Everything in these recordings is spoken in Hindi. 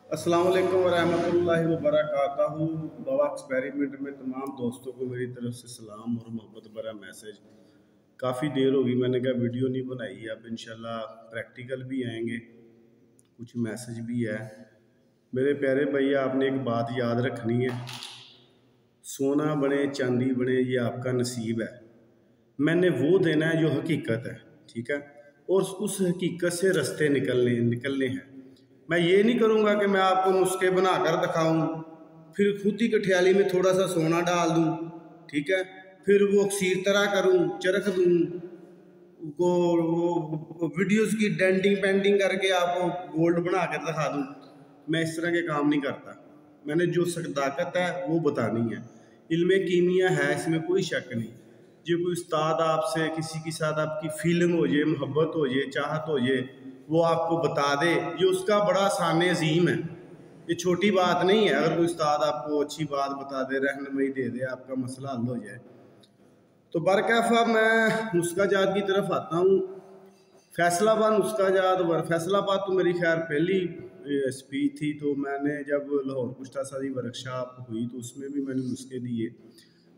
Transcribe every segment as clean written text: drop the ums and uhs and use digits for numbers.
अस्सलाम वालेकुम वरहमतुल्लाहि वबरकातुहू। दवा एक्सपेरिमेंट में तमाम दोस्तों को मेरी तरफ से सलाम और मोहब्बत भरा मैसेज। काफ़ी देर होगी, मैंने कहा वीडियो नहीं बनाई। अब इंशाल्लाह प्रैक्टिकल भी आएंगे, कुछ मैसेज भी है। मेरे प्यारे भैया, आपने एक बात याद रखनी है, सोना बने चांदी बने ये आपका नसीब है। मैंने वो देना है जो हकीकत है, ठीक है, और उस हकीकत से रास्ते निकलने हैं। मैं ये नहीं करूँगा कि मैं आपको नुस्खे बनाकर दिखाऊं, फिर खुद ही कठियाली में थोड़ा सा सोना डाल दूं, ठीक है, फिर वो सीर तरह करूं, चरख दूं, वो वीडियोस की डेंटिंग पेंटिंग करके आपको गोल्ड बना कर दिखा दूं। मैं इस तरह के काम नहीं करता। मैंने जो सदाकत है वो बतानी है। इल्म कीमिया है, इसमें कोई शक नहीं। जो कोई उस्ताद आपसे किसी के साथ आपकी फीलिंग हो जाए, मोहब्बत हो जाए, चाहत हो जाए, वो आपको बता दे, ये उसका बड़ा शान अजीम है। ये छोटी बात नहीं है। अगर कोई उस्ताद आपको अच्छी बात बता दे, रहनुमाई दे दे, आपका मसला हल हो जाए। तो बरकैफ़ा मैं नुस्खा जात की तरफ आता हूँ। फैसलाबाद नुस्खा जात फैसलाबाद तो मेरी खैर पहली स्पीच थी। तो मैंने जब लाहौर कुश्ता साजी वर्कशॉप हुई तो उसमें भी मैंने नुस्खे दिए।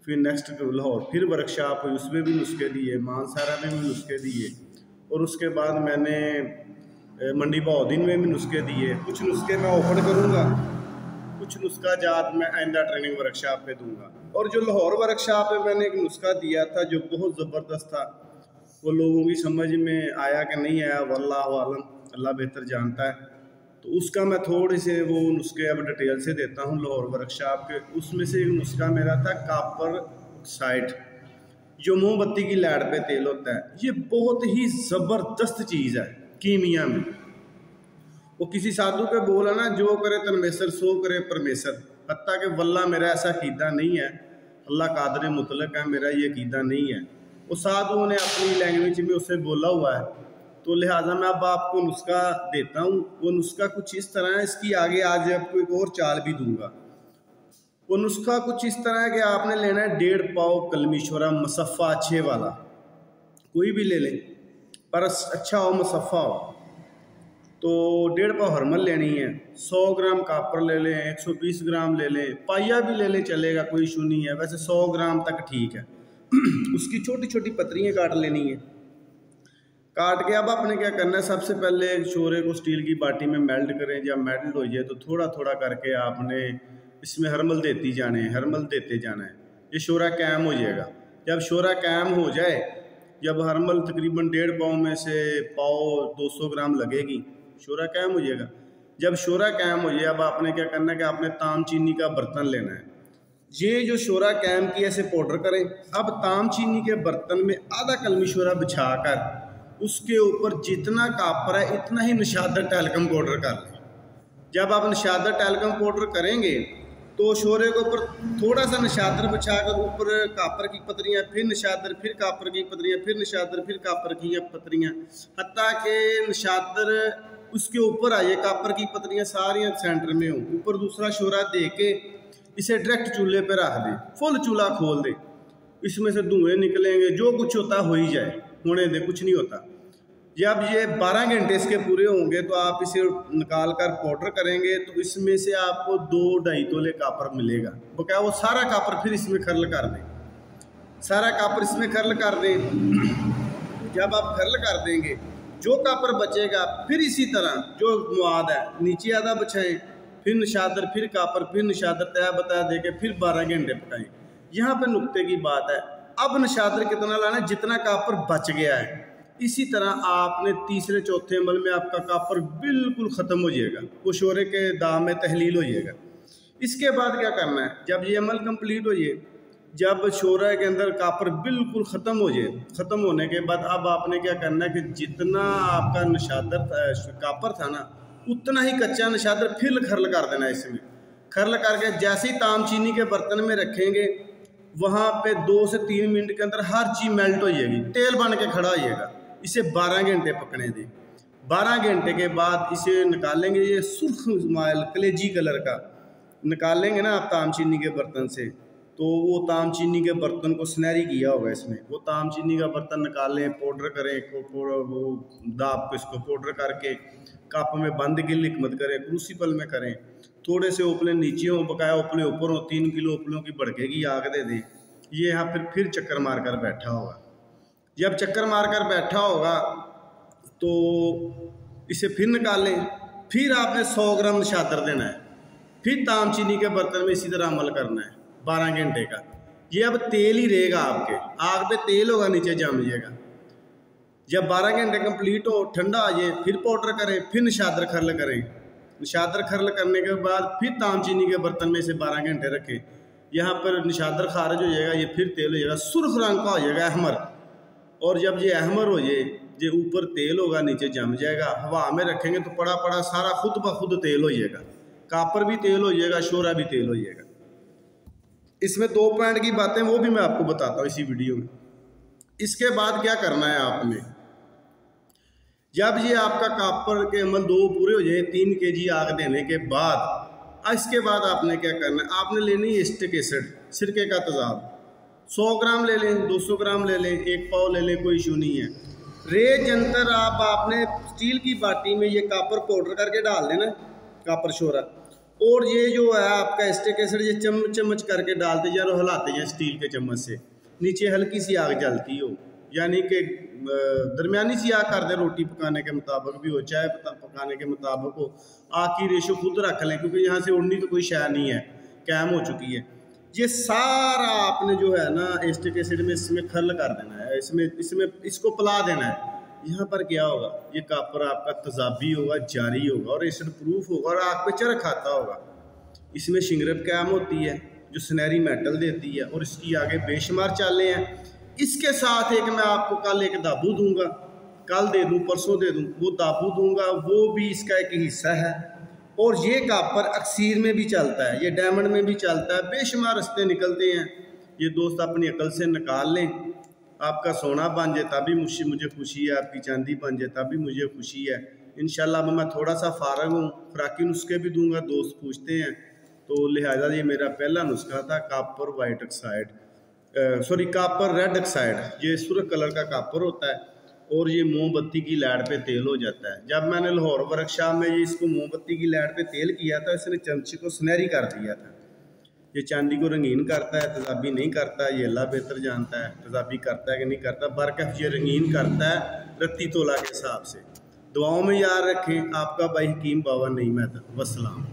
फिर नेक्स्ट लाहौर फिर वर्कशॉप हुई, उसमें भी नुस्खे दिए। मानसारा में भी नुस्खे दिए। और उसके बाद मैंने मंडी बहाउद्दीन में भी नुस्खे दिए। कुछ नुस्खे मैं ओपन करूँगा, कुछ नुस्खा जात मैं आइंदा ट्रेनिंग वर्कशॉप पे दूंगा। और जो लाहौर वर्कशॉप में मैंने एक नुस्खा दिया था जो बहुत ज़बरदस्त था, वो लोगों की समझ में आया कि नहीं आया, वल्लाहु आलम, अल्लाह बेहतर जानता है। तो उसका मैं थोड़े से वो नुस्खे अब डिटेल से देता हूँ लाहौर वर्कशॉप के। उसमें से एक नुस्खा मेरा था कापर ऑक्साइड, जो मोमबत्ती की लाइट पे तेल होता है। ये बहुत ही ज़बरदस्त चीज़ है कीमिया में। वो किसी साधु पे बोला ना, जो करे तनमेसर सो करे परमेसर। हत्ता कि वल्ला मेरा ऐसा अकीदा नहीं है, अल्लाह कादर मुतलक है, मेरा ये अकीदा नहीं है। वो साधुओं ने अपनी लैंग्वेज में उससे बोला हुआ है। तो लिहाजा मैं अब आपको नुस्खा देता हूँ। वो नुस्खा कुछ इस तरह है, इसकी आगे आज आपको एक और चाल भी दूंगा। वो नुस्खा कुछ इस तरह है कि आपने लेना है 1.5 पाव कलमीश्वरा मुसफ़ा अच्छे वाला, कोई भी ले लें पर अच्छा हो, मुसफ़ा हो। तो 1.5 पाव हरमल लेनी है, 100 ग्राम कापर ले लें, 120 ग्राम ले लें, पाइया भी ले लें चलेगा, कोई इशू नहीं है। वैसे 100 ग्राम तक ठीक है। उसकी छोटी छोटी पत्रियाँ काट लेनी है। काट के अब आपने क्या करना है, सबसे पहले शोरे को स्टील की बाटी में मेल्ट करें। जब मेल्ट हो जाए तो थोड़ा थोड़ा करके आपने इसमें हरमल देती जाने हैं, हरमल देते जाना है। ये शोरा कायम हो जाएगा। जब शोरा कायम हो जाए, जब हरमल तकरीबन 1.5 पाव में से पाव 200 ग्राम लगेगी, शोरा कायम हो जाएगा। जब शोरा कायम हो जाए, अब आपने क्या करना है कि आपने ताम चीनी का बर्तन लेना है। ये जो शोरा कायम किया इसे पाउडर करें। अब ताम चीनी के बर्तन में आधा कलमी शोरा बिछाकर उसके ऊपर जितना कापर है इतना ही निशादर टैल्कम पाउडर कर लें। जब आप निशादर टैल्कम पाउडर करेंगे तो शोरे के ऊपर थोड़ा सा निशादर बिछाकर ऊपर कापर की पत्रियाँ, फिर निशादर, फिर कापर की पत्रियाँ, फिर निशादर, फिर कापर की पत्रियाँ, हत्ता के निशादर उसके ऊपर आइए, कापर की पत्रियाँ सारी सेंटर में हो। ऊपर दूसरा शोरा दे के इसे डायरेक्ट चूल्हे पे रख दें, फुल चूल्हा खोल दें। इसमें से धुएँ निकलेंगे, जो कुछ होता हो ही जाए, होने दे, कुछ नहीं होता। जब ये 12 घंटे इसके पूरे होंगे तो आप इसे निकाल कर पाउडर करेंगे तो इसमें से आपको 2-2.5 तोले कापर मिलेगा। वो क्या, वो सारा कापर फिर इसमें खर्ल कर दें, सारा कापर इसमें खर्ल कर दें। जब आप खर्ल कर देंगे, जो कापर बचेगा फिर इसी तरह जो मुआद है नीचे आधा बचाएं, फिर निशादर, फिर कापर, फिर निशादर तय बता दे के फिर 12 घंटे पकाएं। यहाँ पे नुक्ते की बात है, अब निशादर कितना लाना है, जितना कापर बच गया है। इसी तरह आपने तीसरे चौथे अमल में आपका कापर बिल्कुल ख़त्म हो जाएगा, वो शोरे के दाम में तहलील हो जाएगा। इसके बाद क्या करना है, जब ये अमल कंप्लीट हो जाए, जब शोरा के अंदर कापर बिल्कुल ख़त्म हो जाए, ख़त्म होने के बाद अब आपने क्या करना है कि जितना आपका निशादर कापर था ना, उतना ही कच्चा निशादर फिर खर्ल कर देना। इसमें खर्ल करके जैसे ही ताम चीनी के बर्तन में रखेंगे, वहाँ पे 2 से 3 मिनट के अंदर हर चीज़ मेल्ट हो जाएगी, तेल बन के खड़ा हो जाएगा। इसे 12 घंटे पकने दें। 12 घंटे के बाद इसे निकालेंगे, ये सुर्ख माइल कलेजी कलर का निकालेंगे ना आप ताम चीनी के बर्तन से, तो वो ताम चीनी के बर्तन को सुनहरी किया होगा इसमें। वो ताम चीनी का बर्तन निकालें, पाउडर करें, वो दाब को इसको पाउडर करके कप में बंद की लिकमत करें, क्रूसिबल में करें। थोड़े से उपले नीचे हों, बकाया उपले ऊपर हों, 3 किलो उपलों की भड़केगी आग दे दें। ये यहाँ फिर चक्कर मार कर बैठा होगा। जब चक्कर मार कर बैठा होगा तो इसे फिर निकालें। फिर आपने 100 ग्राम नशातर देना है। फिर ताम चीनी के बर्तन में इसी तरह अमल करना है 12 घंटे का। ये अब तेल ही रहेगा, आपके आग पे तेल होगा, नीचे जम जाएगा। जब 12 घंटे कंप्लीट हो, ठंडा आ जाए, फिर पाउडर करें, फिर निशातर खर्ल करें। निशातर खर्ल करने के बाद फिर ताम चीनी के बर्तन में इसे 12 घंटे रखें। यहाँ पर निशातर खारिज हो जाएगा, ये फिर तेल हो जाएगा, सुर्ख रंग का हो जाएगा, अहमर। और जब ये अहमर हो जाए, ये ऊपर तेल होगा, नीचे जम जाएगा। हवा में रखेंगे तो पड़ा पड़ा सारा खुद ब खुद तेल हो जाएगा। कापर भी तेल हो जाएगा, शोरा भी तेल हो जाएगा। इसमें 2 पॉइंट की बातें वो भी मैं आपको बताता हूँ इसी वीडियो में। इसके बाद क्या करना है आपने, जब ये आपका कापर के अमल 2 पूरे हो जाए 3 kg आग देने के बाद, इसके बाद आपने क्या करना है, आपने लेनी है एस्टिक एसिड, सिरके का तेजाब। 100 ग्राम ले लें, 200 ग्राम ले लें, 1 पाव ले लें, कोई इशू नहीं है। रेत जंतर आपने स्टील की बाटी में ये कापर पाउडर करके डाल देना, कापर शोरा। और ये जो है आपका एस्टिक एसिड, ये चम्मच चम्मच करके डालते जाए और हिलाते जाए स्टील के चम्मच से। नीचे हल्की सी आग जलती हो, यानी कि दरमियानी सी आग कर दे, रोटी पकाने के मुताबिक भी हो, चाय पकाने के मुताबिक हो। आग की रेशो खुद रख लें, क्योंकि यहाँ से उड़नी तो कोई शय नहीं है, कैम हो चुकी है। ये सारा आपने जो है ना एस्टिक एसिड में इसमें खर्ल कर देना है, इसमें इसको पिला देना है। यहाँ पर क्या होगा, ये कापर आपका तेजाबी होगा, जारी होगा और एसिड प्रूफ होगा और आग पे चरख खाता होगा। इसमें शिंगरब कैम होती है जो सुनहरी मेटल देती है, और इसकी आगे बेशुमार चालें हैं। इसके साथ एक मैं आपको कल एक दाबू दूंगा, कल दे दूं, परसों दे दूं, वो दाबू दूंगा, वो भी इसका एक हिस्सा है। और ये कापर अक्सीर में भी चलता है, ये डायमंड में भी चलता है, बेशुमार रास्ते निकलते हैं। ये दोस्त अपनी अकल से निकाल लें। आपका सोना बन जाए तभी मुझे खुशी है, आपकी चांदी बन जाए तभी मुझे खुशी है। इंशाल्लाह मैं थोड़ा सा फारग हूँ, खुराकी नुस्खे भी दूंगा, दोस्त पूछते हैं, तो लिहाजा ये मेरा पहला नुस्खा था copper white oxide, copper red oxide. ये सुर्ख कलर का कापर होता है और ये मोमबत्ती की लाइट पे तेल हो जाता है। जब मैंने लाहौर वर्कशॉप में ये इसको मोमबत्ती की लाइट पे तेल किया था, इसने चमचे को सुनहरी कर दिया था। ये चांदी को रंगीन करता है, तेजाबी नहीं करता। ये अल्लाह बेहतर जानता है तेजाबी करता है कि नहीं करता। बरकफ ये रंगीन करता है रत्ती तोला के हिसाब से। दुआओं में याद रखें। आपका भाई हकीम बाबा नईम है। वस्सलाम।